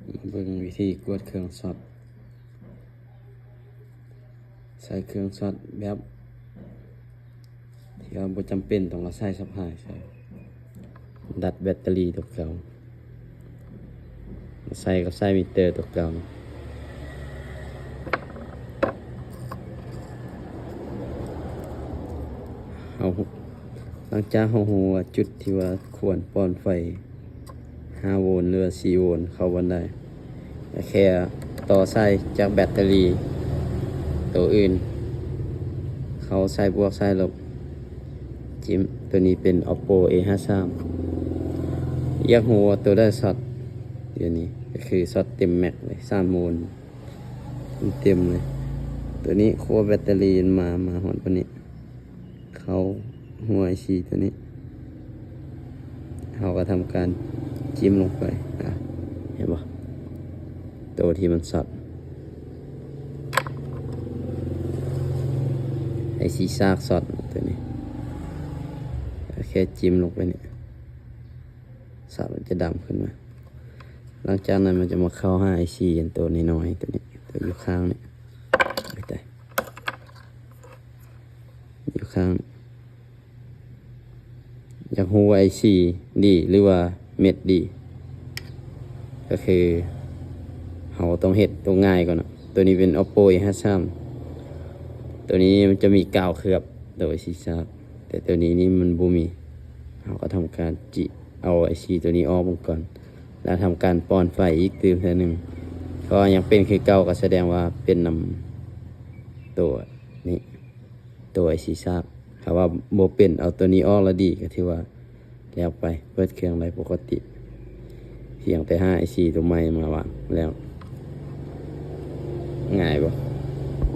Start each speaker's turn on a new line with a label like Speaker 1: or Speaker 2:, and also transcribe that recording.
Speaker 1: มาเบิ่งวิธีกวดเครื่องช็อตใส่เครื่องช็อตแบบที่ว่าบ่จำเป็นต้องเราใส่สับหายใส่ดัดแบตเตอรี่ตัวเก่าใส่กับใส่มิเตอร์ตัวเก่าเอาหลังจากเราฮู้ว่าจุดที่ว่าควรป้อนไฟ5 โวลต์หรือ4 โวลต์เข้าวันได้แค่ต่อสายจากแบตเตอรี่ตัวอื่นเขาใส่บวกใส่ลบจิ้มตัวนี้เป็น Oppo A53 อยากหัวตัวได้ช็อตเดี๋ยวนี้ก็คือช็อตเต็มแม็กเลย3 โวลต์เต็มเลยตัวนี้ขั้วแบตเตอรี่มาหอนตัวนี้เขาหัวไอซีตัวนี้เขาก็ทำการจิ้มลงไปเห็นปะตัวที่มันช็อตไอซีซากช็อตตัวนี้แค่จิ้มลงไปเนี่ยสารมันจะดำขึ้นมาหลังจากนั้นมันจะมาเข้าหาไอซีตัวนี้น้อยตัวนี้ตัวอยู่ข้างเนี่ยอยู่ข้างอยากหัวไอซีดีหรือว่าเม็ดดีก็คือเราต้องเห็ดตัวง่ายก่อนนะตัวนี้เป็น Oppo A53 ตัวนี้มันจะมีกาวเคลือบโดยซีซ่าแต่ตัวนี้นี่มันบูมีเราก็ทำการเอาไอซีตัวนี้ออกก่อนแล้วทำการป้อนไฟอีกตื่นเท่านึงก็ยังเป็นคือเก่าก็แสดงว่าเป็นนำตัวนี้ตัวไอซีซ่าถ้าว่าโมเป็นเอาตัวนี้ออกแล้วดีก็ถือว่าแล้วไปเปิดเครื่องได้ปกติเพียงแต่5 ไอซีตัวใหม่มาวางแล้วง่ายบ่